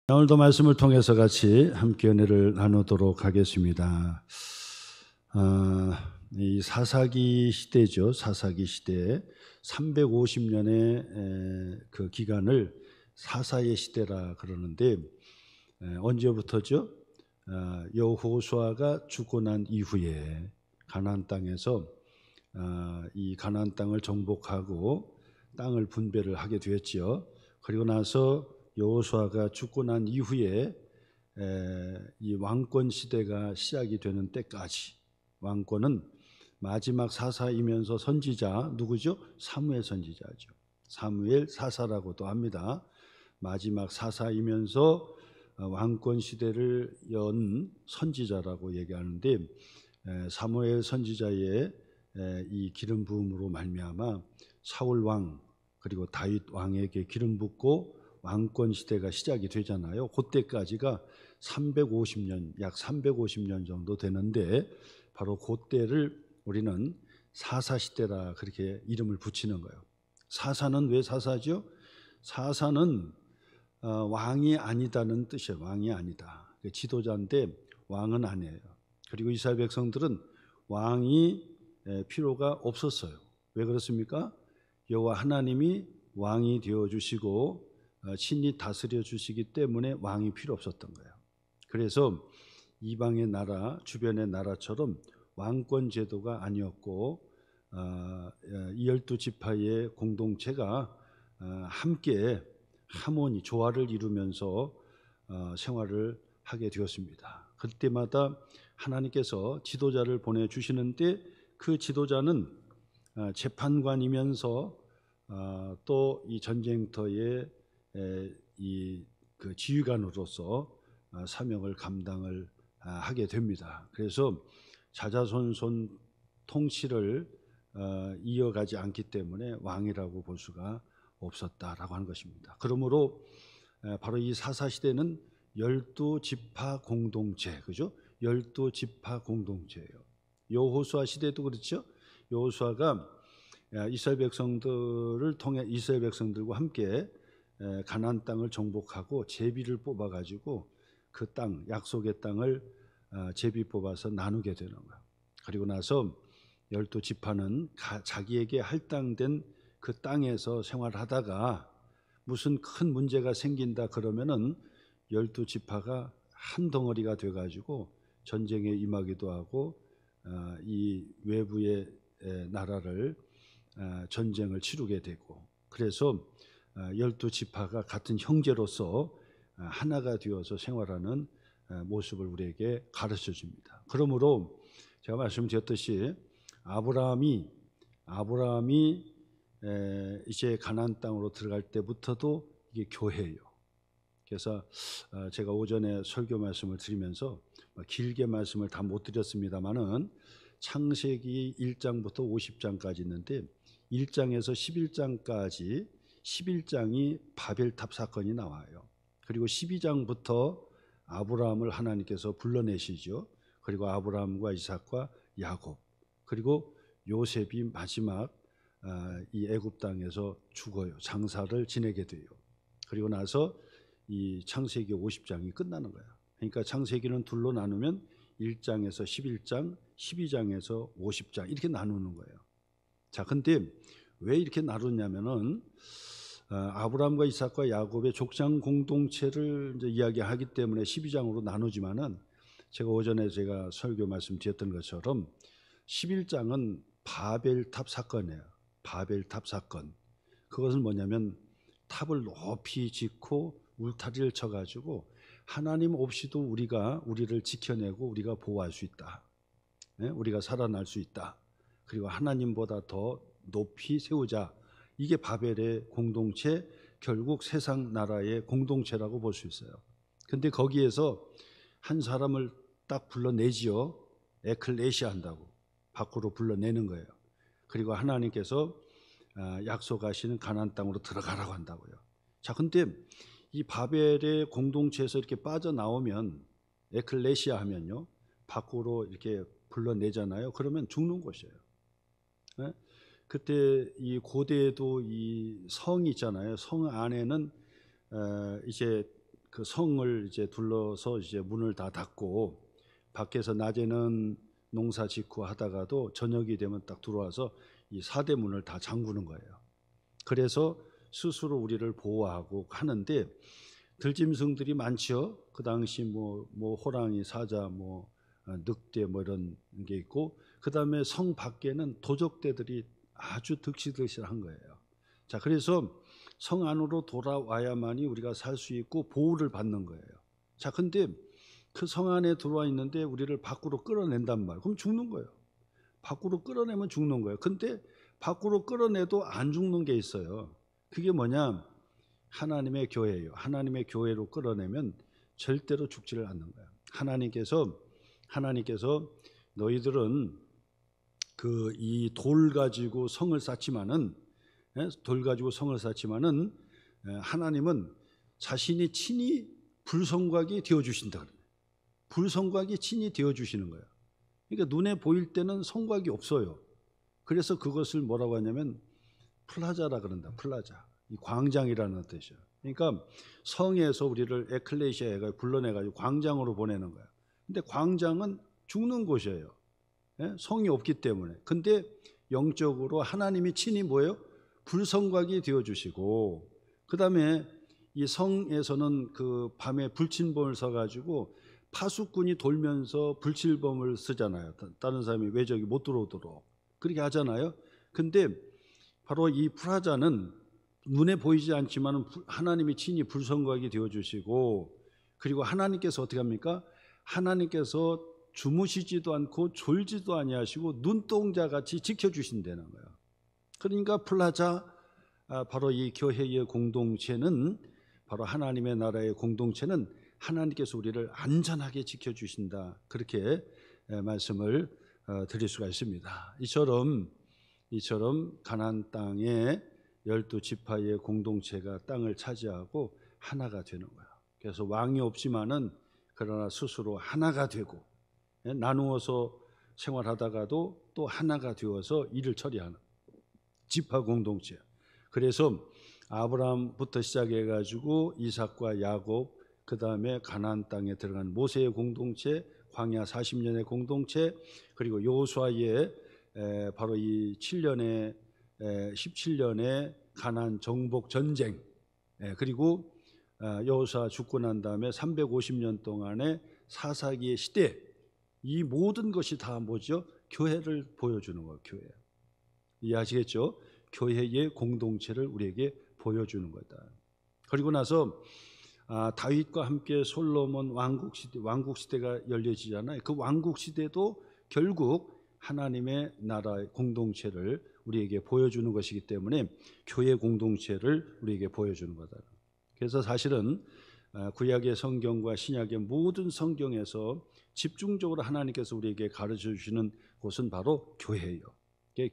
오늘도 말씀을 통해서 같이 함께 은혜를 나누도록 하겠습니다. 이 사사기 시대죠. 사사기 시대 350년의 그 기간을 사사의 시대라 그러는데 언제부터죠? 여호수아가 죽고 난 이후에 가나안 땅에서 이 가나안 땅을 정복하고 땅을 분배를 하게 되었죠. 그리고 나서 여호수아가 죽고 난 이후에 이 왕권 시대가 시작이 되는 때까지, 왕권은 마지막 사사이면서 선지자 누구죠? 사무엘 선지자죠. 사무엘 사사라고도 합니다. 마지막 사사이면서 왕권 시대를 연 선지자라고 얘기하는데, 사무엘 선지자의 이 기름 부음으로 말미암아 사울 왕 그리고 다윗 왕에게 기름 붓고 왕권 시대가 시작이 되잖아요. 그때까지가 350년, 약 350년 정도 되는데, 바로 그때를 우리는 사사시대라 그렇게 이름을 붙이는 거예요. 사사는 왜 사사죠? 사사는 왕이 아니다는 뜻이에요. 왕이 아니다. 지도자인데 왕은 아니에요. 그리고 이스라엘 백성들은 왕이 필요가 없었어요. 왜 그렇습니까? 여호와 하나님이 왕이 되어주시고 친히 다스려 주시기 때문에 왕이 필요 없었던 거예요. 그래서 이방의 나라, 주변의 나라처럼 왕권 제도가 아니었고, 이 12지파의 공동체가 함께 하모니, 조화를 이루면서 생활을 하게 되었습니다. 그때마다 하나님께서 지도자를 보내주시는데, 그 지도자는 재판관이면서 또 이 전쟁터의 그 지휘관으로서 사명을 감당을 하게 됩니다. 그래서 자자손손 통치를 이어가지 않기 때문에 왕이라고 볼 수가 없었다라고 하는 것입니다. 그러므로 바로 이 사사시대는 12지파 공동체, 그죠? 12지파 공동체예요. 여호수아 시대도 그렇죠. 여호수아가 이스라엘 백성들을 통해 이스라엘 백성들과 함께 가나안 땅을 정복하고 제비를 뽑아가지고 그 땅, 약속의 땅을 제비 뽑아서 나누게 되는 거예요. 그리고 나서 12지파는 자기에게 할당된 그 땅에서 생활하다가 무슨 큰 문제가 생긴다 그러면은 12지파가 한 덩어리가 돼가지고 전쟁에 임하기도 하고 이 외부의 나라를 전쟁을 치르게 되고, 그래서 12지파가 같은 형제로서 하나가 되어서 생활하는 모습을 우리에게 가르쳐 줍니다. 그러므로 제가 말씀드렸듯이 아브라함이 이제 가나안 땅으로 들어갈 때부터도 이게 교회예요. 그래서 제가 오전에 설교 말씀을 드리면서 길게 말씀을 다 못 드렸습니다만은 창세기 1장부터 50장까지 있는데 1장에서 11장까지 11장이 바벨탑 사건이 나와요. 그리고 12장부터 아브라함을 하나님께서 불러내시죠. 그리고 아브라함과 이삭과 야곱, 그리고 요셉이 마지막 이 애굽 땅에서 죽어요. 장사를 지내게 돼요. 그리고 나서 이 창세기 50장이 끝나는 거예요. 그러니까 창세기는 둘로 나누면 1장에서 11장, 12장에서 50장 이렇게 나누는 거예요. 자, 근데 왜 이렇게 나누냐면은 아브라함과 이삭과 야곱의 족장 공동체를 이제 이야기하기 때문에 12장으로 나누지만은, 제가 오전에 제가 설교 말씀드렸던 것처럼 11장은 바벨탑 사건이에요. 바벨탑 사건. 그것은 뭐냐면 탑을 높이 짓고 울타리를 쳐가지고 하나님 없이도 우리를 지켜내고 우리가 보호할 수 있다. 네? 우리가 살아날 수 있다. 그리고 하나님보다 더 높이 세우자. 이게 바벨의 공동체, 결국 세상 나라의 공동체라고 볼 수 있어요. 근데 거기에서 한 사람을 딱 불러내지요. 에클레시아 한다고 밖으로 불러내는 거예요. 그리고 하나님께서 약속하시는 가나안 땅으로 들어가라고 한다고요. 자, 근데 이 바벨의 공동체에서 이렇게 빠져나오면, 에클레시아 하면요, 밖으로 이렇게 불러내잖아요. 그러면 죽는 곳이에요. 네? 그때 이 고대에도 이 성이 있잖아요. 성 안에는 이제 그 성을 이제 둘러서 이제 문을 다 닫고 밖에서 낮에는 농사 짓고 하다가도 저녁이 되면 딱 들어와서 이 사대문을 다 잠그는 거예요. 그래서 스스로 우리를 보호하고 하는데 들짐승들이 많죠. 그 당시 뭐 호랑이, 사자, 늑대 이런 게 있고, 그 다음에 성 밖에는 도적대들이 아주 득실득실한 거예요. 자, 그래서 성 안으로 돌아와야만이 우리가 살 수 있고 보호를 받는 거예요. 자, 근데 그 성 안에 들어와 있는데 우리를 밖으로 끌어낸단 말이에요. 그럼 죽는 거예요. 밖으로 끌어내면 죽는 거예요. 근데 밖으로 끌어내도 안 죽는 게 있어요. 그게 뭐냐? 하나님의 교회예요. 하나님의 교회로 끌어내면 절대로 죽지를 않는 거예요. 하나님께서 너희들은 그 이 돌 가지고 성을 쌓지만은 하나님은 자신이 친히 불성곽이 되어 주신다. 불성곽이 친히 되어 주시는 거예요. 그러니까 눈에 보일 때는 성곽이 없어요. 그래서 그것을 뭐라고 하냐면 플라자라 그런다. 플라자. 이 광장이라는 뜻이에요. 그러니까 성에서 우리를 에클레시아에 불러내가지고 광장으로 보내는 거예요. 근데 광장은 죽는 곳이에요. 성이 없기 때문에. 근데 영적으로 하나님이 친히 뭐예요? 불성곽이 되어주시고, 그 다음에 이 성에서는 그 밤에 불침범을 써가지고 파수꾼이 돌면서 불침범을 쓰잖아요. 다른 사람이 외적이 못 들어오도록 그렇게 하잖아요. 근데 바로 이 프라자는 눈에 보이지 않지만 하나님이 친히 불성곽이 되어주시고, 그리고 하나님께서 어떻게 합니까? 하나님께서 주무시지도 않고 졸지도 아니하시고 눈동자같이 지켜주신다는 거예요. 그러니까 플라자, 바로 이 교회의 공동체는, 바로 하나님의 나라의 공동체는 하나님께서 우리를 안전하게 지켜주신다. 그렇게 말씀을 드릴 수가 있습니다. 이처럼 가나안 땅에 12지파의 공동체가 땅을 차지하고 하나가 되는 거예요. 그래서 왕이 없지만은 그러나 스스로 하나가 되고, 나누어서 생활하다가도 또 하나가 되어서 일을 처리하는 지파 공동체. 그래서 아브라함부터 시작해 가지고 이삭과 야곱, 그 다음에 가나안 땅에 들어간 모세의 공동체, 광야 40년의 공동체, 그리고 여호수아의 바로 이 17년의 가나안 정복 전쟁, 그리고 여호수아 죽고 난 다음에 350년 동안의 사사기의 시대, 이 모든 것이 다 뭐죠? 교회를 보여주는 거예요. 교회. 이해하시겠죠? 교회의 공동체를 우리에게 보여주는 거다. 그리고 나서 다윗과 함께 솔로몬 왕국 시대가 열려지잖아요. 그 왕국 시대도 결국 하나님의 나라의 공동체를 우리에게 보여주는 것이기 때문에 교회 공동체를 우리에게 보여주는 거다. 그래서 사실은 구약의 성경과 신약의 모든 성경에서 집중적으로 하나님께서 우리에게 가르쳐 주시는 곳은 바로 교회예요.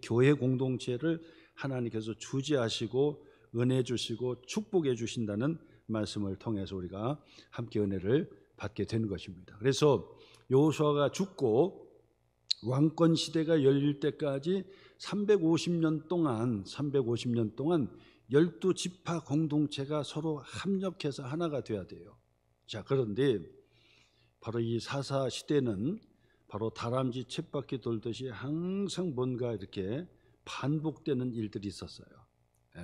교회 공동체를 하나님께서 주재하시고 은혜 주시고 축복해 주신다는 말씀을 통해서 우리가 함께 은혜를 받게 되는 것입니다. 그래서 여호수아가 죽고 왕권 시대가 열릴 때까지 350년 동안 12지파 공동체가 서로 합력해서 하나가 되어야 돼요. 자, 그런데 바로 이 사사 시대는 바로 다람쥐 쳇바퀴 돌듯이 항상 뭔가 이렇게 반복되는 일들이 있었어요.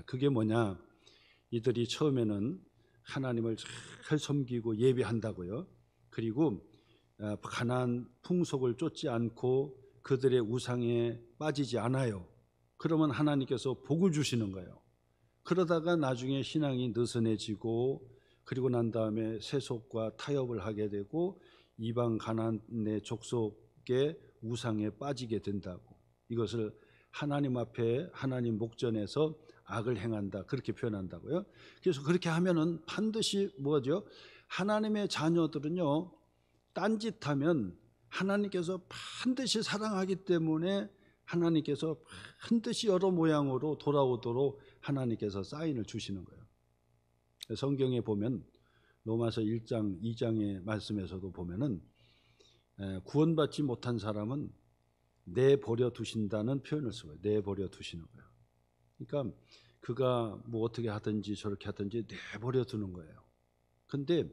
그게 뭐냐? 이들이 처음에는 하나님을 잘 섬기고 예배한다고요. 그리고 가나안 풍속을 쫓지 않고 그들의 우상에 빠지지 않아요. 그러면 하나님께서 복을 주시는 거예요. 그러다가 나중에 신앙이 느슨해지고, 그리고 난 다음에 세속과 타협을 하게 되고 이방 가나안의 족속의 우상에 빠지게 된다고, 이것을 하나님 앞에 하나님 목전에서 악을 행한다, 그렇게 표현한다고요. 그래서 그렇게 하면은 반드시 뭐죠? 하나님의 자녀들은요, 딴짓하면 하나님께서 반드시 사랑하기 때문에 하나님께서 반드시 여러 모양으로 돌아오도록 하나님께서 사인을 주시는 거예요. 성경에 보면 로마서 1장 2장의 말씀에서도 보면은 구원받지 못한 사람은 내버려 두신다는 표현을 써요. 내버려 두시는 거예요. 그러니까 그가 뭐 어떻게 하든지 저렇게 하든지 내버려 두는 거예요. 근데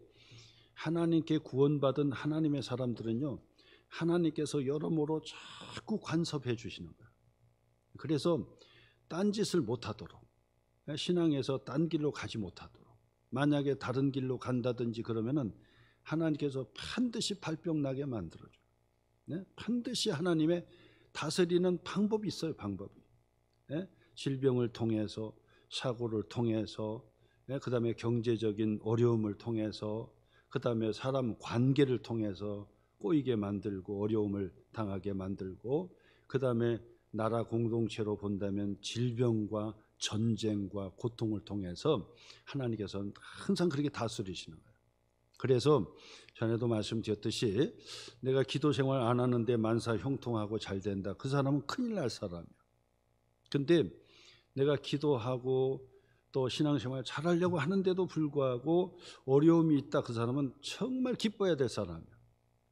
하나님께 구원받은 하나님의 사람들은요, 하나님께서 여러모로 자꾸 간섭해 주시는 거예요. 그래서 딴짓을 못하도록, 신앙에서 딴 길로 가지 못하도록, 만약에 다른 길로 간다든지 그러면은 하나님께서 반드시 발병나게 만들어줘요. 네? 반드시 하나님의 다스리는 방법이 있어요. 방법이. 네? 질병을 통해서, 사고를 통해서, 네? 그 다음에 경제적인 어려움을 통해서, 그 다음에 사람 관계를 통해서 꼬이게 만들고 어려움을 당하게 만들고, 그 다음에 나라 공동체로 본다면 질병과 전쟁과 고통을 통해서 하나님께서 항상 그렇게 다스리시는 거예요. 그래서 전에도 말씀드렸듯이 내가 기도 생활 안 하는데 만사 형통하고 잘 된다, 그 사람은 큰일 날 사람이야. 근데 내가 기도하고 또 신앙생활 잘하려고 하는데도 불구하고 어려움이 있다, 그 사람은 정말 기뻐해야 될 사람이야.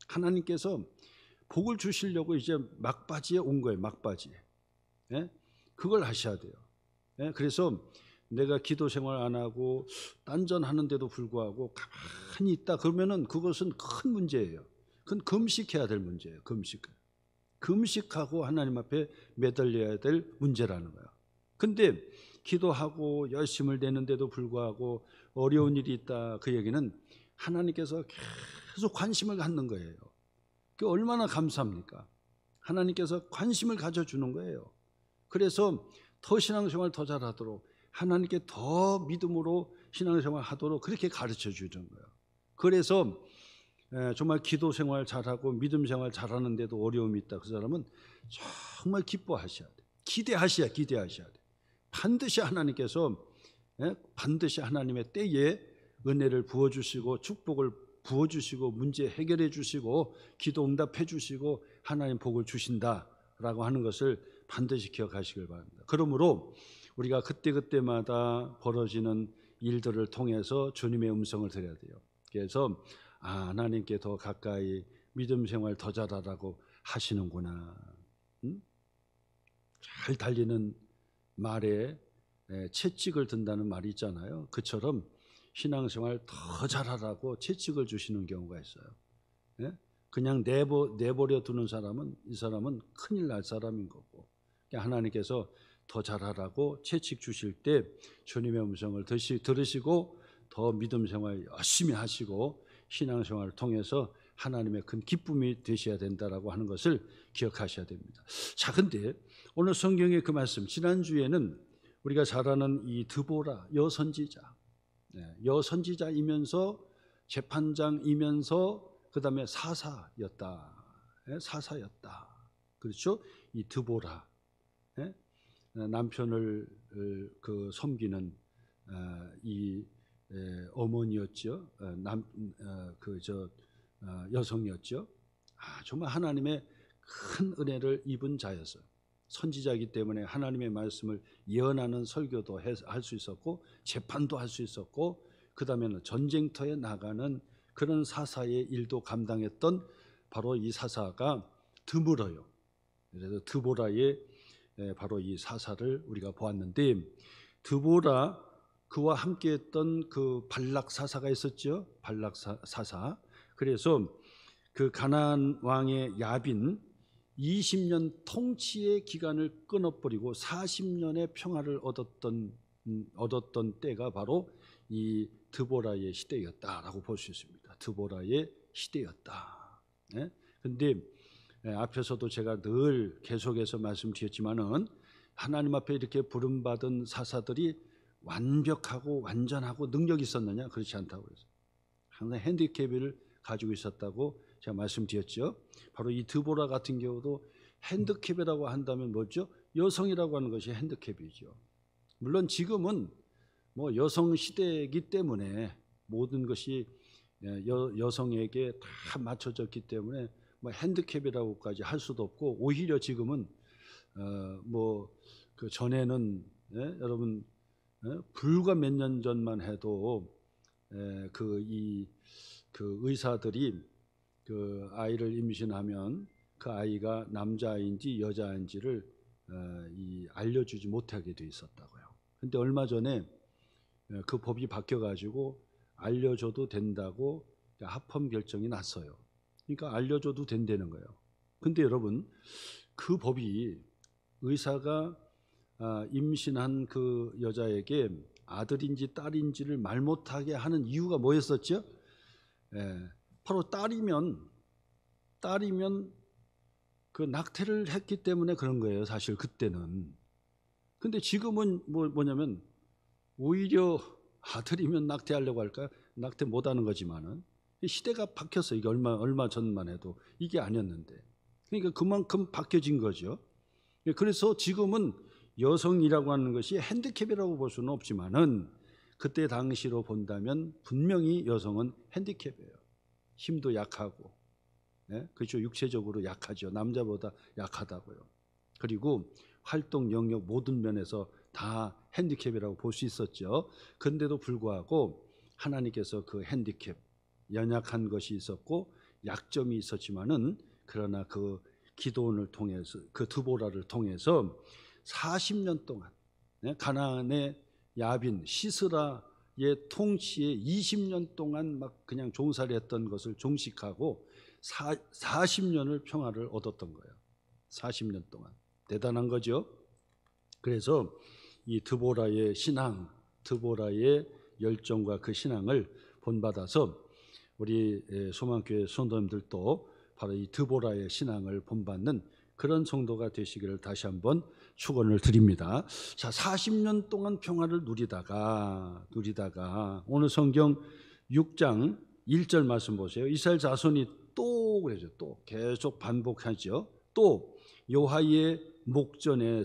하나님께서 복을 주시려고 이제 막바지에 온 거예요. 막바지에. 예? 그걸 하셔야 돼요. 예? 그래서 내가 기도 생활 안 하고 딴전하는데도 불구하고 가만히 있다 그러면은 그것은 큰 문제예요. 그건 금식해야 될 문제예요. 금식하고 하나님 앞에 매달려야 될 문제라는 거예요. 근데 기도하고 열심을 내는데도 불구하고 어려운 일이 있다, 그 얘기는 하나님께서 계속 관심을 갖는 거예요. 그 얼마나 감사합니까? 하나님께서 관심을 가져주는 거예요. 그래서 더 신앙생활 더 잘하도록, 하나님께 더 믿음으로 신앙생활 하도록 그렇게 가르쳐 주는 거예요. 그래서 정말 기도생활 잘하고 믿음생활 잘하는데도 어려움이 있다, 그 사람은 정말 기뻐하셔야 돼. 기대하셔야 돼. 반드시 하나님께서, 반드시 하나님의 때에 은혜를 부어주시고 축복을 부어주시고 문제 해결해 주시고 기도 응답해 주시고 하나님 복을 주신다라고 하는 것을 반드시 기억하시길 바랍니다. 그러므로 우리가 그때그때마다 벌어지는 일들을 통해서 주님의 음성을 들어야 돼요. 그래서 하나님께 더 가까이 믿음 생활 더 잘하라고 하시는구나. 잘 달리는 말에 채찍을 든다는 말이 있잖아요. 그처럼 신앙생활 더 잘하라고 채찍을 주시는 경우가 있어요. 그냥 내버려 두는 사람은, 이 사람은 큰일 날 사람인 거고, 하나님께서 더 잘하라고 채찍 주실 때 주님의 음성을 들으시고 더 믿음 생활 열심히 하시고 신앙생활을 통해서 하나님의 큰 기쁨이 되셔야 된다라고 하는 것을 기억하셔야 됩니다. 자, 근데 오늘 성경의 그 말씀, 지난주에는 우리가 잘 아는 이 드보라 여선지자, 여선지자이면서 재판장이면서 그 다음에 사사였다. 그렇죠? 이 드보라, 남편을 섬기는 이 어머니였죠. 여성이었죠. 정말 하나님의 큰 은혜를 입은 자였어요. 선지자이기 때문에 하나님의 말씀을 예언하는 설교도 할 수 있었고 재판도 할 수 있었고, 그 다음에는 전쟁터에 나가는 그런 사사의 일도 감당했던 바로 이 사사가 드물어요. 그래서 드보라의 바로 이 사사를 우리가 보았는데, 드보라, 그와 함께했던 그 발락 사사가 있었죠. 발락 사사. 그래서 그 가나안 왕의 야빈 20년 통치의 기간을 끊어버리고 40년의 평화를 얻었던 때가 바로 이 드보라의 시대였다라고 볼 수 있습니다. 드보라의 시대였다. 근데 앞에서도 제가 늘 계속해서 말씀드렸지만은 하나님 앞에 이렇게 부름받은 사사들이 완벽하고 완전하고 능력이 있었느냐? 그렇지 않다고 그랬어요. 항상 핸디캡을 가지고 있었다고 제가 말씀드렸죠. 바로 이 드보라 같은 경우도 핸디캡이라고 한다면 뭐죠? 여성이라고 하는 것이 핸디캡이죠. 물론 지금은 뭐 여성 시대이기 때문에 모든 것이 여성에게 다 맞춰졌기 때문에 뭐 핸디캡이라고까지 할 수도 없고, 오히려 지금은 그 전에는 여러분 불과 몇 년 전만 해도 그 의사들이 그 아이를 임신하면 그 아이가 남자아이인지 여자아이인지를 알려주지 못하게 돼 있었다고요. 근데 얼마 전에 그 법이 바뀌어가지고 알려줘도 된다고 합헌 결정이 났어요. 그러니까 알려줘도 된다는 거예요. 근데 여러분, 그 법이 의사가 임신한 그 여자에게 아들인지 딸인지를 말 못하게 하는 이유가 뭐였었죠? 바로 딸이면 그 낙태를 했기 때문에 그런 거예요. 사실 그때는. 근데 지금은 뭐냐면 오히려 아들이면 낙태하려고 할까? 낙태 못하는 거지만은 시대가 바뀌었어요. 이게 얼마 전만 해도 이게 아니었는데. 그러니까 그만큼 바뀌어진 거죠. 그래서 지금은 여성이라고 하는 것이 핸디캡이라고 볼 수는 없지만은 그때 당시로 본다면 분명히 여성은 핸디캡이에요. 힘도 약하고, 그렇죠. 육체적으로 약하죠. 남자보다 약하다고요. 그리고 활동 영역 모든 면에서 다 핸디캡이라고 볼 수 있었죠. 그런데도 불구하고 하나님께서 그 핸디캡, 연약한 것이 있었고 약점이 있었지만은 그러나 그 기도원을 통해서, 그 드보라를 통해서 40년 동안 가나안의 야빈 시스라의 통치에 20년 동안 막 그냥 종살이했던 것을 종식하고 40년을 평화를 얻었던 거예요. 40년 동안 대단한 거죠. 그래서 이 드보라의 신앙, 드보라의 열정과 그 신앙을 본받아서 우리 소망교회 성도님들도 바로 이 드보라의 신앙을 본받는 그런 성도가 되시기를 다시 한번 축원을 드립니다. 자, 40년 동안 평화를 누리다가 오늘 성경 6장 1절 말씀 보세요. 이스라엘 자손이 또 그러죠. 또 계속 반복하죠. 또 여호와의 목전에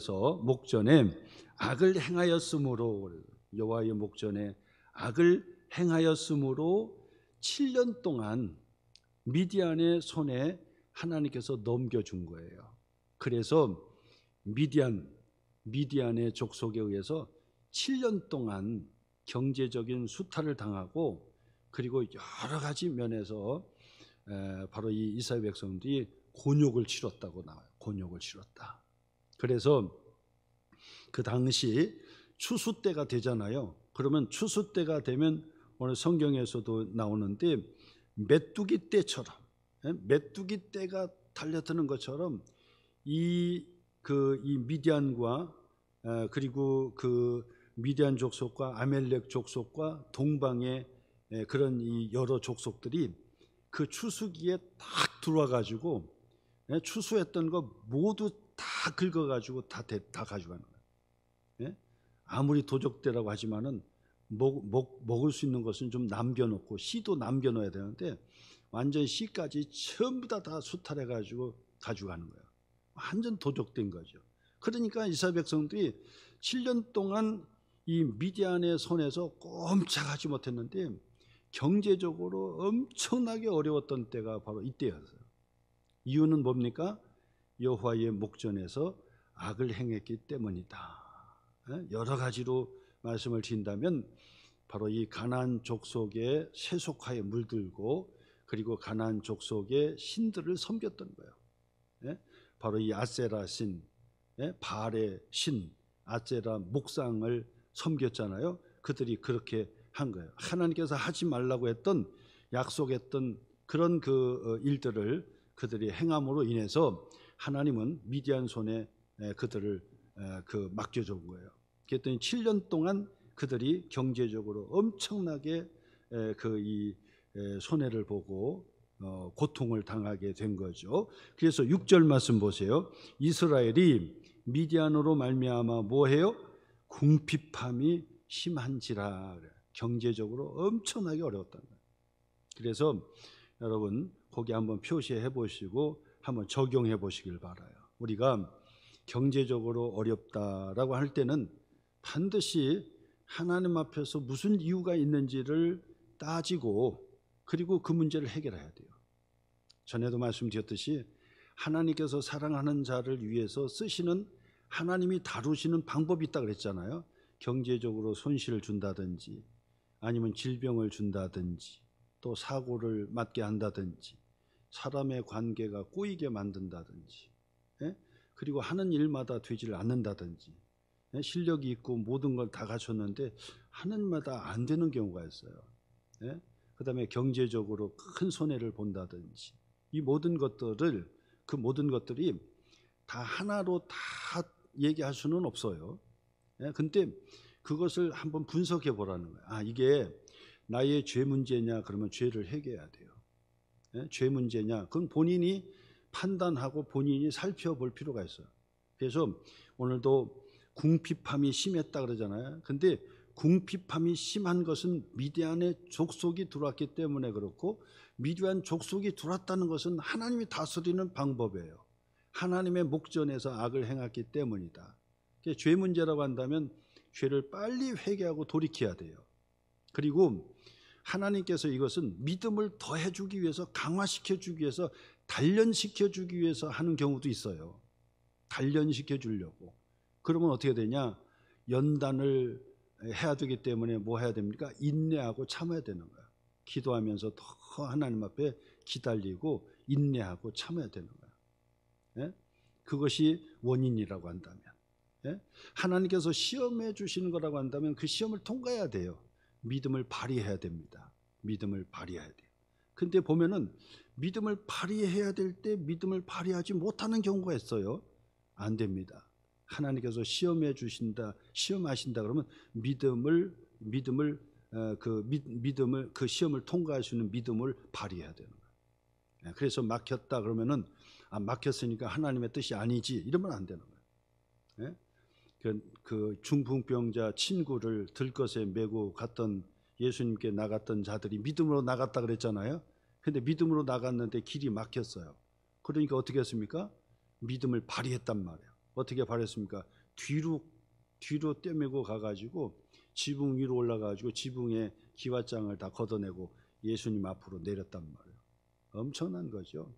악을 행하였으므로, 여호와의 목전에 악을 행하였으므로 7년 동안 미디안의 손에 하나님께서 넘겨준 거예요. 그래서 미디안의 족속에 의해서 7년 동안 경제적인 수탈을 당하고, 그리고 여러 가지 면에서 바로 이 이스라엘 백성들이 곤욕을 치렀다고 나와요. 곤욕을 치렀다. 그래서 그 당시 추수 때가 되잖아요. 그러면 추수 때가 되면 오늘 성경에서도 나오는데 메뚜기 떼처럼, 메뚜기 떼가 달려드는 것처럼 이 미디안과 그리고 그 미디안 족속과 아멜렉 족속과 동방의 그런 이 여러 족속들이 그 추수기에 딱 들어와 가지고 추수했던 거 모두 다 긁어 가지고 다 가져가는 거예요. 아무리 도적대라고 하지만은 먹을 수 있는 것은 좀 남겨놓고 씨도 남겨놓아야 되는데 완전 씨까지 전부 다 수탈해 가지고 가져가는 거예요. 완전 도적된 거죠. 그러니까 이스라엘 백성들이 7년 동안 이 미디안의 손에서 꼼짝하지 못했는데 경제적으로 엄청나게 어려웠던 때가 바로 이때였어요. 이유는 뭡니까? 여호와의 목전에서 악을 행했기 때문이다. 여러 가지로 말씀을 드린다면 바로 이 가나안 족속의 세속화에 물들고, 그리고 가나안 족속의 신들을 섬겼던 거예요. 바로 이 아세라 신, 바알의 신 아세라 목상을 섬겼잖아요. 그들이 그렇게 한 거예요. 하나님께서 하지 말라고 했던, 약속했던 그런 그 일들을 그들이 행함으로 인해서 하나님은 미디안 손에 그들을 맡겨준 거예요. 그랬더니 7년 동안 그들이 경제적으로 엄청나게 이 손해를 보고 고통을 당하게 된 거죠. 그래서 6절 말씀 보세요. 이스라엘이 미디안으로 말미암아 뭐해요? 궁핍함이 심한지라. 경제적으로 엄청나게 어려웠다는 거예요. 그래서 여러분 거기 한번 표시해 보시고 한번 적용해 보시길 바라요. 우리가 경제적으로 어렵다라고 할 때는 반드시 하나님 앞에서 무슨 이유가 있는지를 따지고, 그리고 그 문제를 해결해야 돼요. 전에도 말씀드렸듯이 하나님께서 사랑하는 자를 위해서 쓰시는, 하나님이 다루시는 방법이 있다고 그랬잖아요. 경제적으로 손실을 준다든지, 아니면 질병을 준다든지, 또 사고를 맞게 한다든지, 사람의 관계가 꼬이게 만든다든지, 그리고 하는 일마다 되질 않는다든지, 실력이 있고 모든 걸 다 갖췄는데 하는 일마다 안 되는 경우가 있어요. 예? 그다음에 경제적으로 큰 손해를 본다든지 이 모든 것들을 그 모든 것들이 다 하나로 다 얘기할 수는 없어요. 예? 근데 그것을 한번 분석해 보라는 거예요. 아, 이게 나의 죄 문제냐? 그러면 죄를 해결해야 돼요. 예? 죄 문제냐? 그건 본인이 판단하고 본인이 살펴볼 필요가 있어요. 그래서 오늘도 궁핍함이 심했다 그러잖아요. 근데 궁핍함이 심한 것은 미디안의 족속이 들어왔기 때문에 그렇고, 미디안 족속이 들어왔다는 것은 하나님이 다스리는 방법이에요. 하나님의 목전에서 악을 행했기 때문이다. 죄 문제라고 한다면 죄를 빨리 회개하고 돌이켜야 돼요. 그리고 하나님께서 이것은 믿음을 더해주기 위해서, 강화시켜주기 위해서, 단련시켜주기 위해서 하는 경우도 있어요. 단련시켜 주려고. 그러면 어떻게 되냐? 연단을 해야 되기 때문에 뭐 해야 됩니까? 인내하고 참아야 되는 거야. 기도하면서 더 하나님 앞에 기다리고 인내하고 참아야 되는 거야. 예? 그것이 원인이라고 한다면, 예? 하나님께서 시험해 주시는 거라고 한다면 그 시험을 통과해야 돼요. 믿음을 발휘해야 됩니다. 믿음을 발휘해야 돼요. 근데 보면은 믿음을 발휘해야 될 때 믿음을 발휘하지 못하는 경우가 있어요. 안 됩니다. 하나님께서 시험해 주신다, 시험하신다 그러면 믿음을 그 시험을 통과할 수 있는 믿음을 발휘해야 되는 거예요. 그래서 막혔다 그러면은 막혔으니까 하나님의 뜻이 아니지 이러면 안 되는 거예요. 그 중풍병자 친구를 들것에 메고 갔던, 예수님께 나갔던 자들이 믿음으로 나갔다 그랬잖아요. 근데 믿음으로 나갔는데 길이 막혔어요. 그러니까 어떻게 했습니까? 믿음을 발휘했단 말이에요. 어떻게 발휘했습니까? 뒤로 떼매고 가가지고 지붕 위로 올라가가지고 지붕에 기와장을 다 걷어내고 예수님 앞으로 내렸단 말이에요. 엄청난 거죠.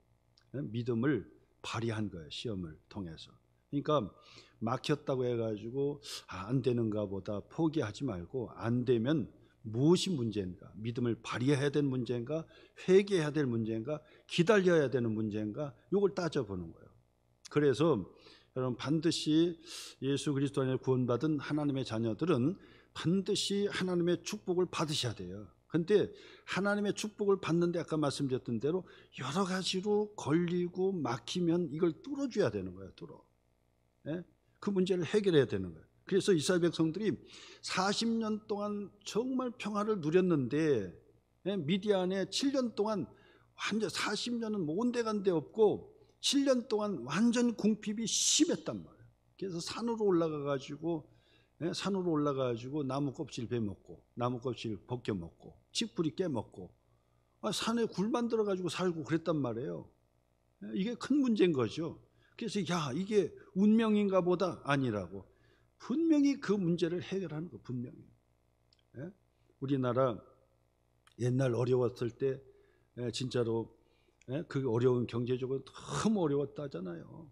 믿음을 발휘한 거예요. 시험을 통해서. 그러니까 막혔다고 해가지고 안 되는가 보다 포기하지 말고, 안 되면 무엇이 문제인가? 믿음을 발휘해야 될 문제인가? 회개해야 될 문제인가? 기다려야 되는 문제인가? 이걸 따져보는 거예요. 그래서 여러분, 반드시 예수 그리스도 안에 구원받은 하나님의 자녀들은 반드시 하나님의 축복을 받으셔야 돼요. 그런데 하나님의 축복을 받는데 아까 말씀드렸던 대로 여러 가지로 걸리고 막히면 이걸 뚫어줘야 되는 거예요. 예? 그 문제를 해결해야 되는 거예요. 그래서 이스라엘 백성들이 40년 동안 정말 평화를 누렸는데, 미디안에 7년 동안 완전, 40년은 뭐 온데간데 없고 7년 동안 완전 궁핍이 심했단 말이에요. 그래서 산으로 올라가가지고 나무 껍질 베먹고, 나무 껍질 벗겨 먹고, 칡뿌리 깨먹고, 산에 굴 만들어가지고 살고 그랬단 말이에요. 이게 큰 문제인 거죠. 그래서 이게 운명인가 보다, 아니라고. 분명히 그 문제를 해결하는 거, 분명히. 우리나라 옛날 어려웠을 때 진짜로 그 어려운 경제적으로 너무 어려웠다잖아요.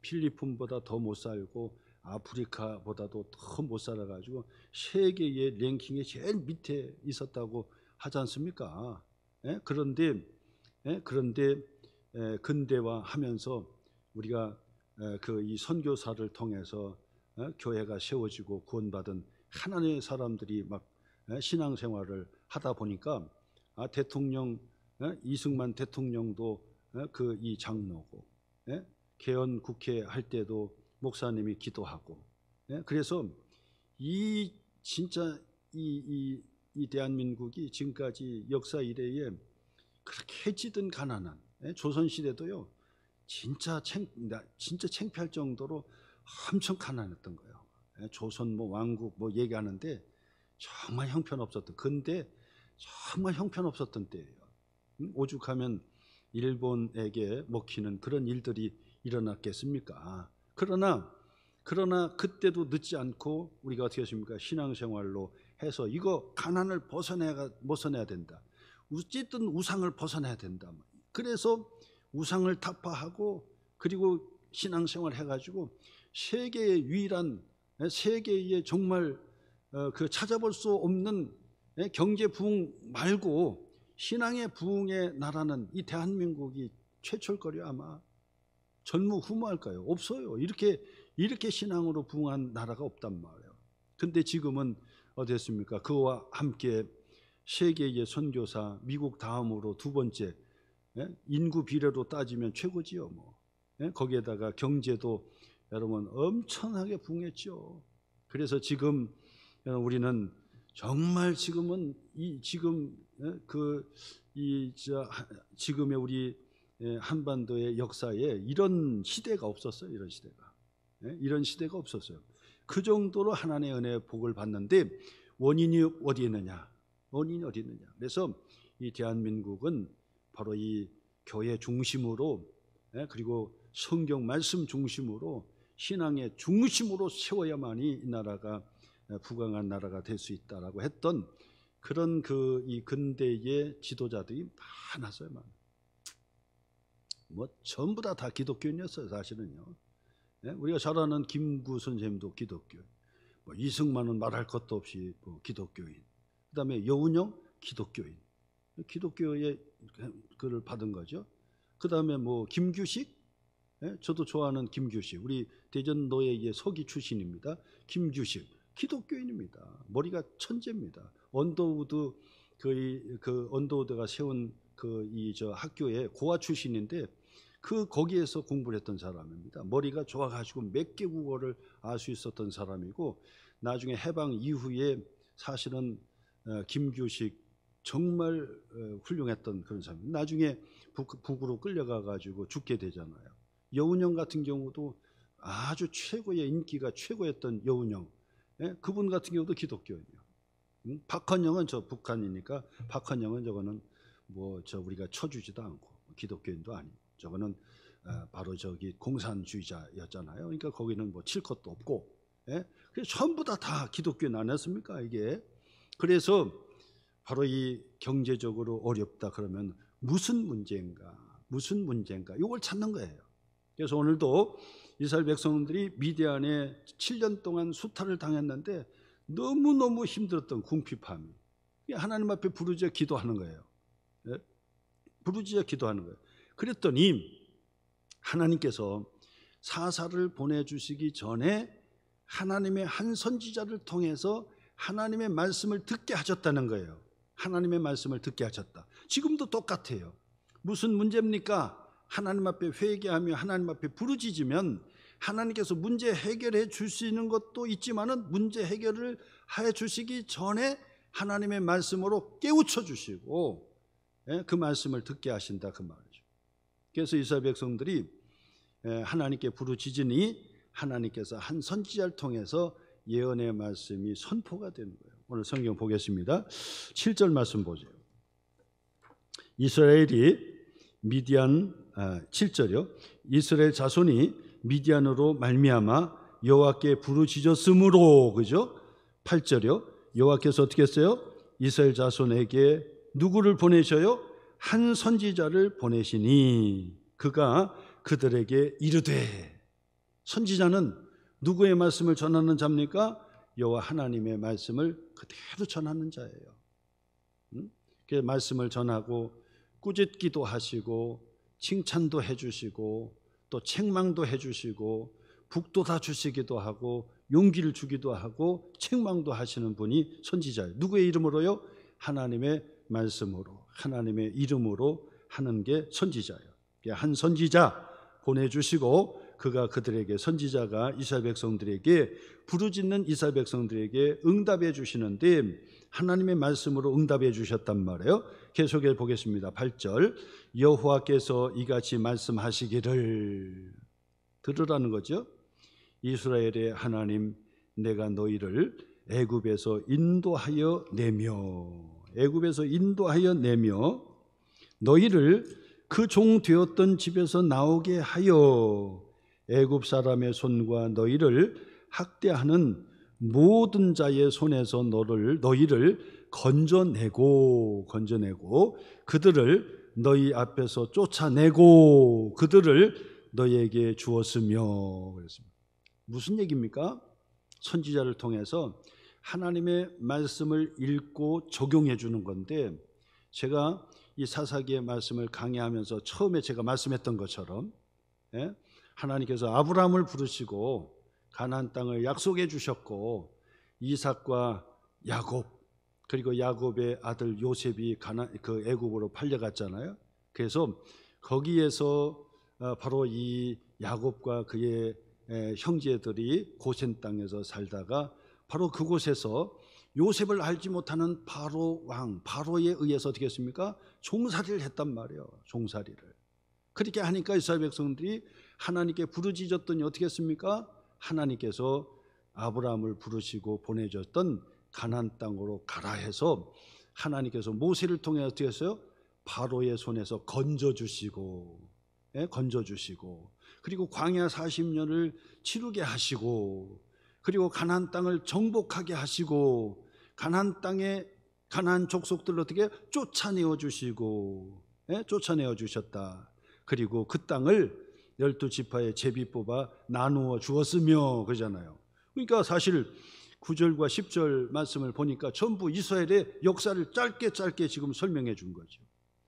필리핀보다 더 못 살고 아프리카보다도 더 못 살아가지고 세계의 랭킹에 제일 밑에 있었다고 하지 않습니까? 그런데 근대화하면서 우리가 이 선교사를 통해서 교회가 세워지고 구원받은 하나님의 사람들이 막 신앙생활을 하다 보니까 대통령 이승만 대통령도 이 장로고, 개헌 국회 할 때도 목사님이 기도하고, 그래서 진짜 이 대한민국이 지금까지 역사 이래에 그렇게 해지든 가난한, 조선 시대도요 진짜 창피할 정도로 엄청 가난했던 거예요. 조선 뭐 왕국 뭐 얘기하는데 정말 형편없었던, 근데 정말 형편없었던 때예요. 오죽하면 일본에게 먹히는 그런 일들이 일어났겠습니까? 그러나 그때도 늦지 않고 우리가 어떻게 했습니까? 신앙생활로 해서 이거 가난을 벗어내야 된다. 어쨌든 우상을 벗어내야 된다. 그래서 우상을 타파하고, 그리고 신앙생활 해가지고 세계의 유일한, 세계의 정말 찾아볼 수 없는 경제 부흥 말고 신앙의 부흥의 나라는 이 대한민국이 최초일 거예요. 아마 전무후무할까요? 없어요. 이렇게 신앙으로 부흥한 나라가 없단 말이에요. 근데 지금은 어땠습니까? 그와 함께 세계의 선교사, 미국 다음으로 두 번째, 인구 비례로 따지면 최고지요. 뭐. 거기에다가 경제도 여러분 엄청나게 붕했죠. 그래서 지금 우리는 정말 지금은 지금의 우리 한반도의 역사에 이런 시대가 없었어요. 이런 시대가 없었어요. 그 정도로 하나님의 은혜의 복을 받는데 원인이 어디 있느냐? 그래서 이 대한민국은 바로 이 교회 중심으로, 그리고 성경 말씀 중심으로, 신앙의 중심으로 세워야만이 이 나라가 부강한 나라가 될 수 있다라고 했던 그런 이 근대의 지도자들이 많았어요. 뭐 전부 다 기독교인이었어요, 사실은요. 우리가 잘 아는 김구 선생님도 기독교, 뭐 이승만은 말할 것도 없이 뭐 기독교인, 그다음에 여운형 기독교인, 기독교의 그를 받은 거죠. 그다음에 뭐 김규식, 저도 좋아하는 김규식, 우리 대전노예의 서기 출신입니다. 김규식 기독교인입니다. 머리가 천재입니다. 언더우드 언더우드가 세운 학교의 고아 출신인데 거기에서 공부를 했던 사람입니다. 머리가 좋아가지고 몇 개 국어를 알 수 있었던 사람이고, 나중에 해방 이후에 사실은 김규식 정말 훌륭했던 그런 사람입니다. 나중에 북으로 끌려가가지고 죽게 되잖아요. 여운형 같은 경우도 아주 최고의 인기가 최고였던 여운형, 그분 같은 경우도 기독교인이에요. 박헌영은 저 북한이니까 박헌영은 저거는 우리가 쳐주지도 않고 기독교인도 아니고, 저거는 바로 공산주의자였잖아요. 그러니까 거기는 칠 것도 없고, 그래서 전부 다 기독교인 아니었습니까 이게? 그래서 바로 이 경제적으로 어렵다 그러면 무슨 문제인가 이걸 찾는 거예요. 그래서 오늘도 이스라엘 백성들이 미디안에 7년 동안 수탈을 당했는데 너무너무 힘들었던 궁핍함이, 하나님 앞에 부르짖어 기도하는 거예요. 부르짖어 기도하는 거예요. 그랬더니 하나님께서 사사를 보내주시기 전에 하나님의 한 선지자를 통해서 하나님의 말씀을 듣게 하셨다는 거예요. 하나님의 말씀을 듣게 하셨다. 지금도 똑같아요. 무슨 문제입니까? 하나님 앞에 회개하며 하나님 앞에 부르짖으면 하나님께서 문제 해결해 주시는 것도 있지만은 문제 해결을 해 주시기 전에 하나님의 말씀으로 깨우쳐 주시고 그 말씀을 듣게 하신다, 그 말이죠. 그래서 이스라엘 백성들이 하나님께 부르짖으니 하나님께서 한 선지자를 통해서 예언의 말씀이 선포가 되는 거예요. 오늘 성경 보겠습니다. 7절 말씀 보세요. 이스라엘이 7절이요. 이스라엘 자손이 미디안으로 말미암아 여호와께 부르짖었으므로, 그죠? 8절이요. 여호와께서 어떻게 했어요? 이스라엘 자손에게 누구를 보내셔요? 한 선지자를 보내시니 그가 그들에게 이르되, 선지자는 누구의 말씀을 전하는 자입니까? 여호와 하나님의 말씀을 그대로 전하는 자예요. 그 말씀을 전하고 꾸짖기도 하시고 칭찬도 해주시고 또 책망도 해주시고 북도 다 주시기도 하고 용기를 주기도 하고 책망도 하시는 분이 선지자예요. 누구의 이름으로요? 하나님의 말씀으로, 하나님의 이름으로 하는 게 선지자예요. 한 선지자 보내주시고 그가 그들에게, 선지자가 이스라엘 백성들에게, 부르짖는 이스라엘 백성들에게 응답해 주시는데 하나님의 말씀으로 응답해 주셨단 말이에요. 계속해 보겠습니다. 8절, 여호와께서 이같이 말씀하시기를, 들으라는 거죠. 이스라엘의 하나님, 내가 너희를 애굽에서 인도하여 내며 너희를 그 종 되었던 집에서 나오게 하여 애굽 사람의 손과 너희를 학대하는 모든 자의 손에서 너희를 건져내고 그들을 너희 앞에서 쫓아내고 그들을 너희에게 주었으며. 그랬습니다. 무슨 얘기입니까? 선지자를 통해서 하나님의 말씀을 읽고 적용해 주는 건데, 제가 이 사사기의 말씀을 강의하면서 처음에 제가 말씀했던 것처럼 하나님께서 아브라함을 부르시고 가나안 땅을 약속해 주셨고 이삭과 야곱, 그리고 야곱의 아들 요셉이 그 애굽으로 팔려갔잖아요. 그래서 거기에서 바로 이 야곱과 그의 형제들이 고센 땅에서 살다가 바로 그곳에서 요셉을 알지 못하는 바로 왕, 바로에 의해서 어떻게 했습니까? 종살이를 했단 말이에요. 종살이를. 그렇게 하니까 이스라엘 백성들이 하나님께 부르짖었더니 어떻게 했습니까? 하나님께서 아브라함을 부르시고 보내줬던 가나안 땅으로 가라 해서 하나님께서 모세를 통해 어떻게 했어요? 바로의 손에서 건져주시고, 건져주시고, 그리고 광야 40년을 치르게 하시고, 그리고 가나안 땅을 정복하게 하시고, 가나안 땅에 가나안 족속들을 어떻게 쫓아내어 주시고, 쫓아내어 주셨다. 그리고 그 땅을 12지파의 제비 뽑아 나누어 주었으며 그러잖아요. 그러니까 사실 9절과 10절 말씀을 보니까 전부 이스라엘의 역사를 짧게 지금 설명해 준 거죠.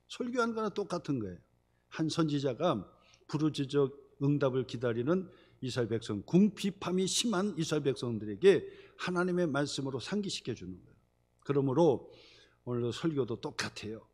설교한 거나 똑같은 거예요. 한 선지자가 부르짖어 응답을 기다리는 이스라엘 백성, 궁핍함이 심한 이스라엘 백성들에게 하나님의 말씀으로 상기시켜 주는 거예요. 그러므로 오늘도 설교도 똑같아요.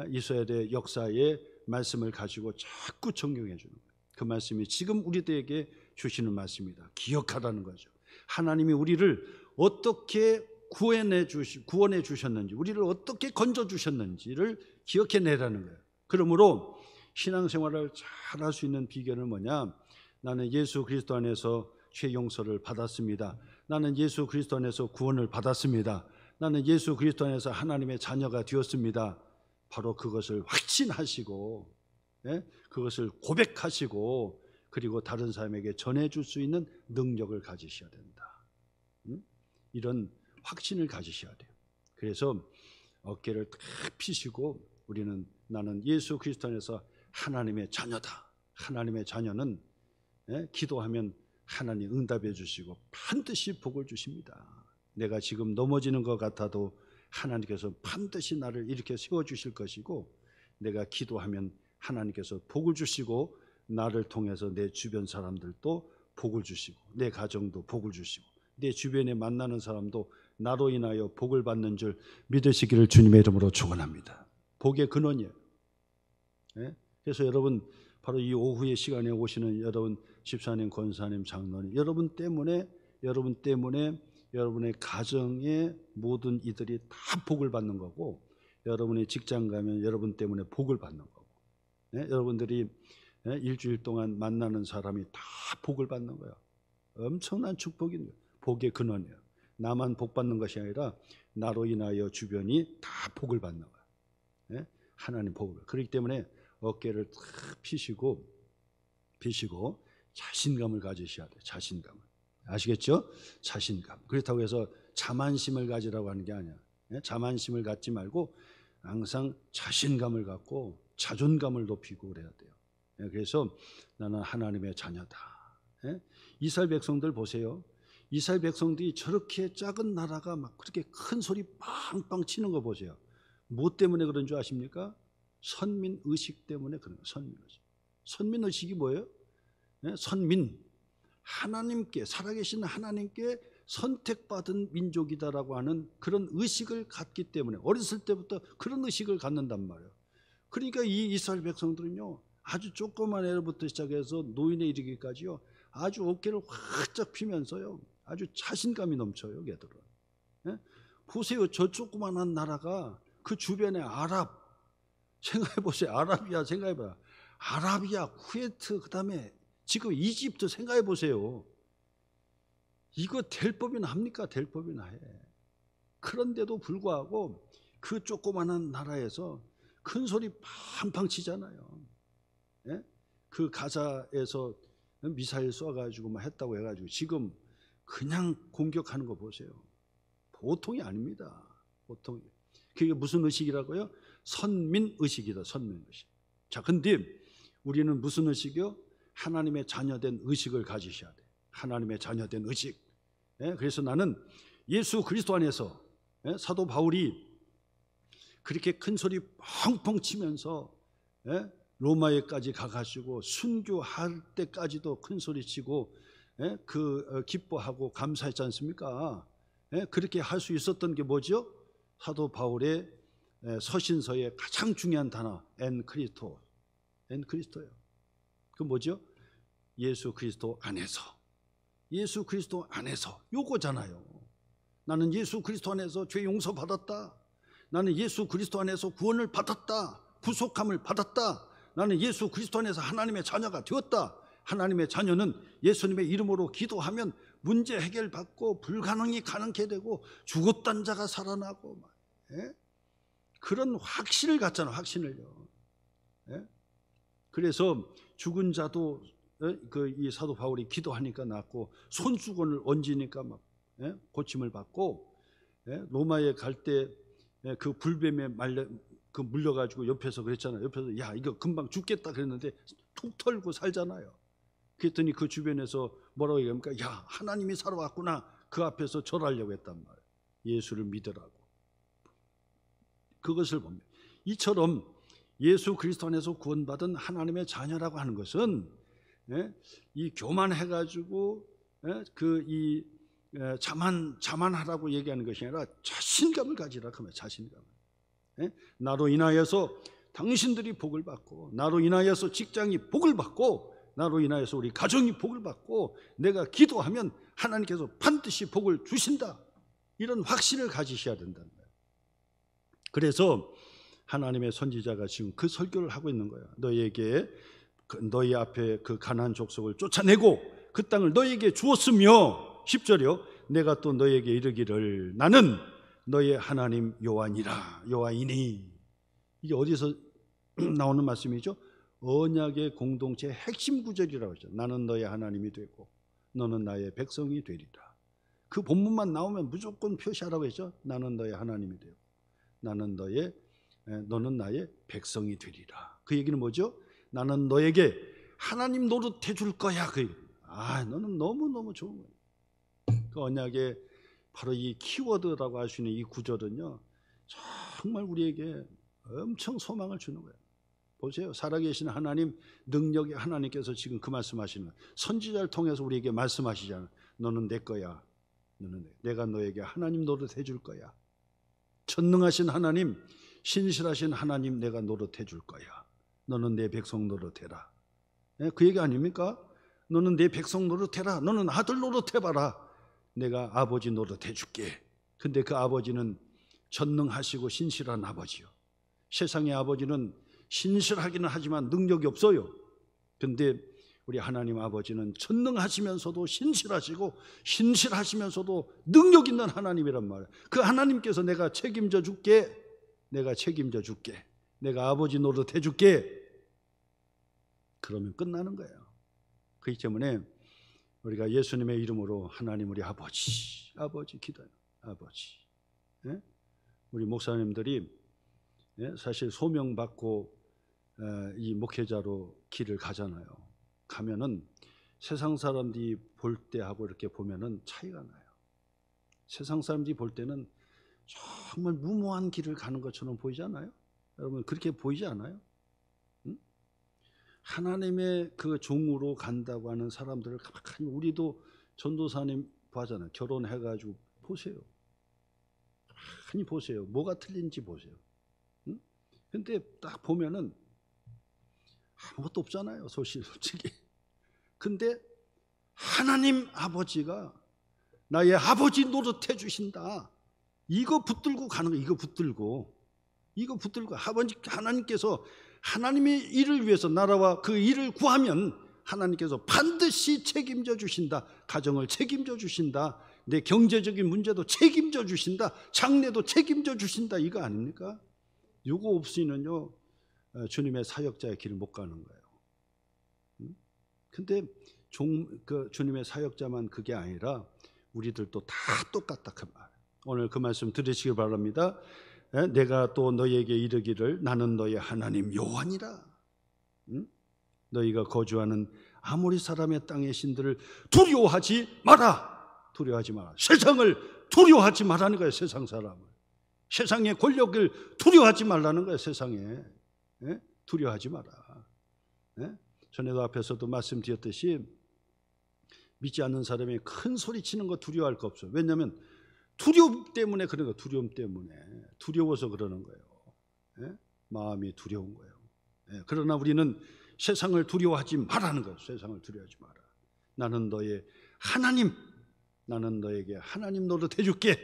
이스라엘의 역사의 말씀을 가지고 자꾸 적용해 주는 거예요. 그 말씀이 지금 우리들에게 주시는 말씀입니다. 기억하라는 거죠. 하나님이 우리를 어떻게 구원해 주셨는지, 우리를 어떻게 건져 주셨는지를 기억해내라는 거예요. 그러므로 신앙생활을 잘 할 수 있는 비결은 뭐냐? 나는 예수 그리스도 안에서 죄 용서를 받았습니다. 나는 예수 그리스도 안에서 구원을 받았습니다. 나는 예수 그리스도 안에서 하나님의 자녀가 되었습니다. 바로 그것을 확신하시고, 그것을 고백하시고, 그리고 다른 사람에게 전해줄 수 있는 능력을 가지셔야 된다. 이런 확신을 가지셔야 돼요. 그래서 어깨를 탁 펴시고 우리는 나는 예수 그리스도 안에서 하나님의 자녀다. 하나님의 자녀는 기도하면 하나님 응답해 주시고 반드시 복을 주십니다. 내가 지금 넘어지는 것 같아도 하나님께서 반드시 나를 일으켜 세워주실 것이고, 내가 기도하면 하나님께서 복을 주시고 나를 통해서 내 주변 사람들도 복을 주시고 내 가정도 복을 주시고 내 주변에 만나는 사람도 나로 인하여 복을 받는 줄 믿으시기를 주님의 이름으로 축원합니다. 복의 근원이에요. 그래서 여러분 바로 이 오후의 시간에 오시는 여러분 집사님, 권사님, 장로님, 여러분 때문에 여러분의 가정의 모든 이들이 다 복을 받는 거고, 여러분의 직장 가면 여러분 때문에 복을 받는 거고, 여러분들이 일주일 동안 만나는 사람이 다 복을 받는 거예요. 엄청난 축복인 거예요. 복의 근원이에요. 나만 복 받는 것이 아니라 나로 인하여 주변이 다 복을 받는 거예요. 하나님 복을. 그렇기 때문에 어깨를 탁 펴시고 자신감을 가지셔야 돼요. 자신감을. 아시겠죠? 자신감. 그렇다고 해서 자만심을 가지라고 하는 게 아니야. 자만심을 갖지 말고 항상 자신감을 갖고 자존감을 높이고 그래야 돼요. 그래서 나는 하나님의 자녀다. 이스라엘 백성들 보세요. 이스라엘 백성들이 저렇게 작은 나라가 막 그렇게 큰 소리 빵빵 치는 거 보세요. 뭐 때문에 그런 줄 아십니까? 선민의식 때문에 그런 거예요. 선민의식. 선민의식이 뭐예요? 선민. 하나님께, 살아계신 하나님께 선택받은 민족이다라고 하는 그런 의식을 갖기 때문에 어렸을 때부터 그런 의식을 갖는단 말이에요. 그러니까 이 이스라엘 백성들은요, 아주 조그만 애부터 시작해서 노인에 이르기까지요, 아주 어깨를 활짝 펴면서요, 아주 자신감이 넘쳐요. 걔들은. 보세요. 저 조그만한 나라가 그 주변에 아랍, 생각해보세요. 아라비아 생각해봐요. 아라비아, 쿠웨이트, 그 다음에 지금 이집트 생각해보세요. 이거 될 법이나 합니까? 될 법이나 해. 그런데도 불구하고 그 조그만한 나라에서 큰 소리 팡팡 치잖아요. 그 가자에서 미사일 쏴가지고 막 했다고 해가지고 지금 그냥 공격하는 거 보세요. 보통이 아닙니다. 보통이. 그게 무슨 의식이라고요? 선민의식이다. 선민의식. 자, 근데 우리는 무슨 의식이요? 하나님의 자녀된 의식을 가지셔야 돼. 하나님의 자녀된 의식. 그래서 나는 예수 그리스도 안에서, 사도 바울이 그렇게 큰 소리 펑펑 치면서 로마에까지 가가지고 순교할 때까지도 큰 소리 치고 기뻐하고 감사했지 않습니까? 그렇게 할 수 있었던 게 뭐죠? 사도 바울의 서신서의 가장 중요한 단어 엔 그리스도예요. 그 뭐죠? 예수 그리스도 안에서. 예수 그리스도 안에서 요거잖아요. 나는 예수 그리스도 안에서 죄 용서 받았다. 나는 예수 그리스도 안에서 구원을 받았다. 구속함을 받았다. 나는 예수 그리스도 안에서 하나님의 자녀가 되었다. 하나님의 자녀는 예수님의 이름으로 기도하면 문제 해결받고 불가능이 가능케 되고 죽었던 자가 살아나고 그런 확신을 갖잖아. 확신을요. 그래서 죽은 자도 이 사도 바울이 기도하니까 낫고 손수건을 얹으니까 막 고침을 받고 로마에 갈 때 그 불뱀에 물려가지고 옆에서 그랬잖아요. 옆에서 야 이거 금방 죽겠다 그랬는데 툭 털고 살잖아요. 그랬더니 그 주변에서 뭐라고 얘기합니까? 야 하나님이 살아왔구나. 그 앞에서 절하려고 했단 말이에요. 예수를 믿으라고. 그것을 봅니다. 이처럼 예수 그리스도 안에서 구원받은 하나님의 자녀라고 하는 것은 이 교만해가지고 이 자만하라고 얘기하는 것이 아니라 자신감을 가지라 그 말. 자신감. 나로 인하여서 당신들이 복을 받고, 나로 인하여서 직장이 복을 받고, 나로 인하여서 우리 가정이 복을 받고, 내가 기도하면 하나님께서 반드시 복을 주신다. 이런 확신을 가지셔야 된다는 거예요. 그래서 하나님의 선지자가 지금 그 설교를 하고 있는 거예요. 너희에게 너희 앞에 그 가나안 족속을 쫓아내고 그 땅을 너희에게 주었으며 10절이요 내가 또 너희에게 이르기를 나는 너희의 하나님 여호와이니. 이게 어디서 나오는 말씀이죠? 언약의 공동체의 핵심 구절이라고 하죠. 나는 너의 하나님이 되고 너는 나의 백성이 되리라. 그 본문만 나오면 무조건 표시하라고 했죠. 나는 너의 하나님이 되고 너는 나의 백성이 되리라. 그 얘기는 뭐죠? 나는 너에게 하나님 노릇해 줄 거야. 그 얘기. 너는 너무너무 좋은 거예요. 그 언약의 바로 이 키워드라고 할 수 있는 이 구절은요 정말 우리에게 엄청 소망을 주는 거예요. 보세요. 살아계신 하나님, 능력의 하나님께서 지금 그 말씀하시는 거예요. 선지자를 통해서 우리에게 말씀하시잖아요. 너는 내 거야. 내가 너에게 하나님 노릇해 줄 거야. 전능하신 하나님, 신실하신 하나님 내가 노릇해 줄 거야. 너는 내 백성 노릇해라. 그 얘기 아닙니까? 너는 내 백성 노릇해라. 너는 아들 노릇해봐라. 내가 아버지 노릇해 줄게. 근데 그 아버지는 전능하시고 신실한 아버지요. 세상의 아버지는 신실하기는 하지만 능력이 없어요. 근데 우리 하나님 아버지는 전능하시면서도 신실하시면서도 능력 있는 하나님이란 말이에요. 그 하나님께서 내가 책임져 줄게. 내가 아버지 노릇해 줄게. 그러면 끝나는 거예요. 그렇기 때문에 우리가 예수님의 이름으로 하나님 우리 아버지 기도해요. 아버지. 우리 목사님들이 사실 소명받고 이 목회자로 길을 가잖아요. 가면은 세상 사람들이 볼 때하고 이렇게 보면은 차이가 나요. 세상 사람들이 볼 때는 정말 무모한 길을 가는 것처럼 보이지 않아요? 여러분 그렇게 보이지 않아요? 하나님의 그 종으로 간다고 하는 사람들을 가만히 우리도 전도사님 봐잖아요. 결혼해가지고 보세요. 가만히 보세요. 뭐가 틀린지 보세요. 근데 딱 보면은 아무것도 없잖아요. 솔직히. 근데 하나님 아버지가 나의 아버지 노릇해 주신다. 이거 붙들고 가는 거예요. 이거 붙들고 하나님께서 하나님의 일을 위해서 나라와 그 일을 구하면 하나님께서 반드시 책임져 주신다. 가정을 책임져 주신다. 내 경제적인 문제도 책임져 주신다. 장래도 책임져 주신다. 이거 아닙니까? 이거 없이는요 주님의 사역자의 길을 못 가는 거예요. 근데 주님의 사역자만 그게 아니라 우리들도 다 똑같다 그 말. 오늘 그 말씀 들으시기 바랍니다. 내가 또 너희에게 이르기를 나는 너희 하나님 여호와니라. 너희가 거주하는 아모리 사람의 땅의 신들을 두려워하지 마라. 세상을 두려워하지 말라는 거예요. 세상 사람을. 세상의 권력을 두려워하지 말라는 거예요. 세상에. 두려워하지 마라. 전에도 앞에서도 말씀드렸듯이 믿지 않는 사람이 큰 소리 치는 거 두려워할 거 없어요. 왜냐하면 두려움 때문에 그런 거. 두려움 때문에 두려워서 그러는 거예요. 예? 마음이 두려운 거예요. 예, 그러나 우리는 세상을 두려워하지 말라는 거예요. 세상을 두려워하지 마라. 나는 너의 하나님, 나는 너에게 하나님 노릇 해줄게.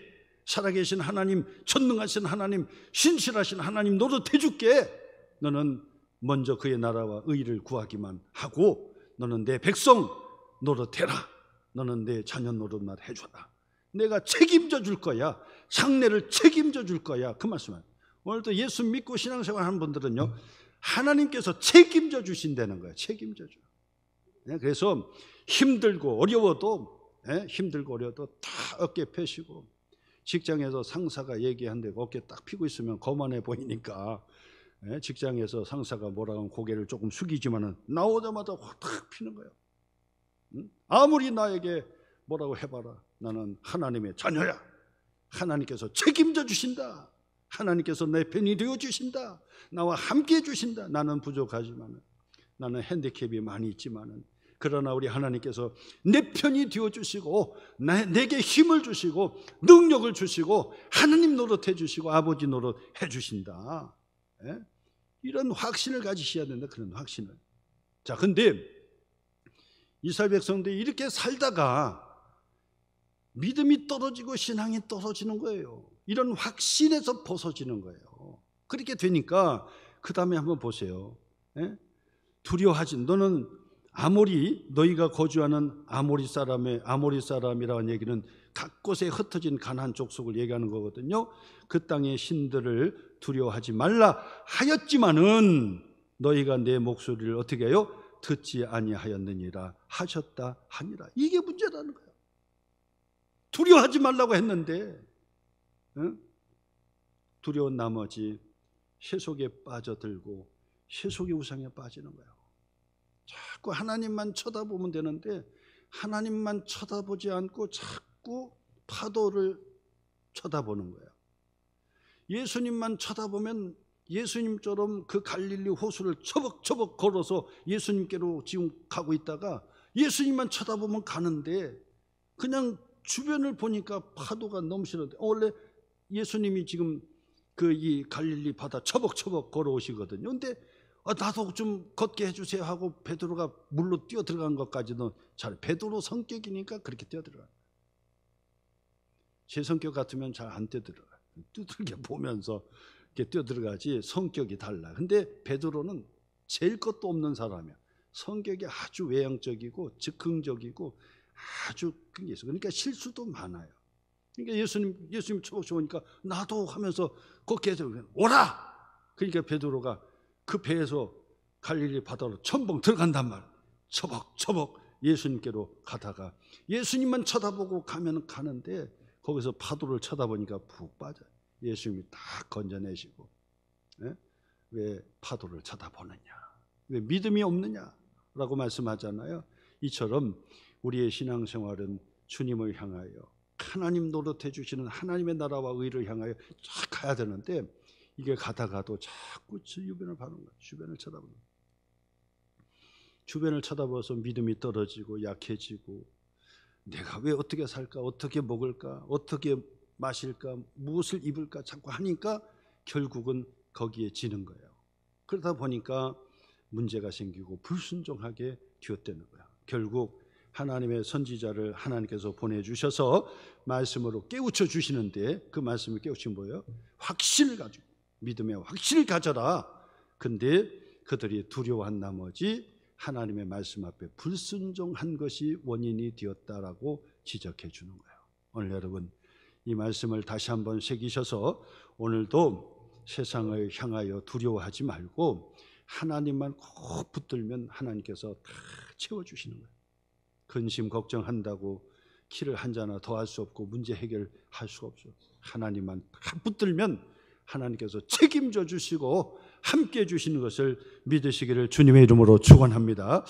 살아계신 하나님, 전능하신 하나님, 신실하신 하나님 노릇 해줄게. 너는 먼저 그의 나라와 의를 구하기만 하고 너는 내 백성 노릇해라. 너는 내 자녀 노릇만 해줘라. 내가 책임져 줄 거야. 상례를 책임져 줄 거야. 그 말씀은 오늘도 예수 믿고 신앙생활 하는 분들은요, 하나님께서 책임져 주신다는 거예요. 책임져 줘. 그래서 힘들고 어려워도 다 어깨 펴시고, 직장에서 상사가 얘기한데 어깨 딱 펴고 있으면 거만해 보이니까 직장에서 상사가 뭐라고 하면 고개를 조금 숙이지만은 나오자마자 확 탁 피는 거예요. 아무리 나에게 뭐라고 해봐라, 나는 하나님의 자녀야. 하나님께서 책임져 주신다. 하나님께서 내 편이 되어 주신다. 나와 함께 해 주신다. 나는 부족하지만은, 나는 핸디캡이 많이 있지만은, 그러나 우리 하나님께서 내 편이 되어 주시고 내게 힘을 주시고 능력을 주시고 하나님 노릇해 주시고 아버지 노릇 해 주신다. 이런 확신을 가지셔야 된다. 그런 확신을. 자, 근데 이스라엘 백성들이 이렇게 살다가 믿음이 떨어지고 신앙이 떨어지는 거예요. 이런 확신에서 벗어지는 거예요. 그렇게 되니까 그 다음에 한번 보세요. 두려워하지. 너는 아모리, 너희가 거주하는 아모리 사람이라는 얘기는 각 곳에 흩어진 가나안 족속을 얘기하는 거거든요. 그 땅의 신들을 두려워하지 말라 하였지만은 너희가 내 목소리를 어떻게 해요? 듣지 아니하였느니라 하셨다 하니라. 이게 문제라는 거예요. 두려워하지 말라고 했는데 두려운 나머지 세속에 빠져들고 세속의 우상에 빠지는 거예요. 자꾸 하나님만 쳐다보면 되는데 하나님만 쳐다보지 않고 자꾸 파도를 쳐다보는 거예요. 예수님만 쳐다보면 예수님처럼 그 갈릴리 호수를 처벅처벅 걸어서 예수님께로 지금 가고 있다가, 예수님만 쳐다보면 가는데 그냥 주변을 보니까 파도가 너무 싫은데, 원래 예수님이 지금 이 갈릴리 바다 처벅처벅 걸어오시거든요. 근데 나도 좀 걷게 해주세요 하고 베드로가 물로 뛰어 들어간 것까지는 잘, 베드로 성격이니까 그렇게 뛰어 들어가요. 제 성격 같으면 잘 안 뛰어 들어가요. 두들겨 보면서 이렇게 뛰어 들어가지, 성격이 달라. 근데 베드로는 제일 것도 없는 사람이야. 성격이 아주 외향적이고 즉흥적이고 아주 그게 있어. 그러니까 실수도 많아요. 그러니까 예수님 처벅처벅 오니까 나도 하면서 걷게 해서 오라. 그러니까 베드로가 그 배에서 갈릴리 바다로 첨벙 들어간단 말. 처벅처벅 예수님께로 가다가 예수님만 쳐다보고 가면 가는데 거기서 파도를 쳐다보니까 푹 빠져요. 예수님이 다 건져내시고. 왜 파도를 쳐다보느냐? 왜 믿음이 없느냐라고 말씀하잖아요. 이처럼 우리의 신앙생활은 주님을 향하여 하나님 노릇해 주시는 하나님의 나라와 의를 향하여 쫙 가야 되는데, 이게 가다가도 자꾸 주변을 바라는 거예요. 주변을 쳐다보는 거예요. 주변을 쳐다봐서 믿음이 떨어지고 약해지고, 내가 왜 어떻게 살까, 어떻게 먹을까, 어떻게 마실까, 무엇을 입을까 자꾸 하니까 결국은 거기에 지는 거예요. 그러다 보니까 문제가 생기고 불순종하게 되었다는 거예요. 결국 하나님의 선지자를 하나님께서 보내주셔서 말씀으로 깨우쳐 주시는데, 그 말씀을 깨우친 뭐예요? 확신을 가지고, 믿음의 확신을 가져라. 근데 그들이 두려워한 나머지 하나님의 말씀 앞에 불순종한 것이 원인이 되었다라고 지적해 주는 거예요. 오늘 여러분 이 말씀을 다시 한번 새기셔서 오늘도 세상을 향하여 두려워하지 말고 하나님만 꼭 붙들면 하나님께서 다 채워주시는 거예요. 근심 걱정한다고 키를 한 자나 더 할 수 없고 문제 해결할 수 없어요. 하나님만 다 붙들면 하나님께서 책임져 주시고 함께 해 주시는 것을 믿으시기를 주님의 이름으로 축원합니다.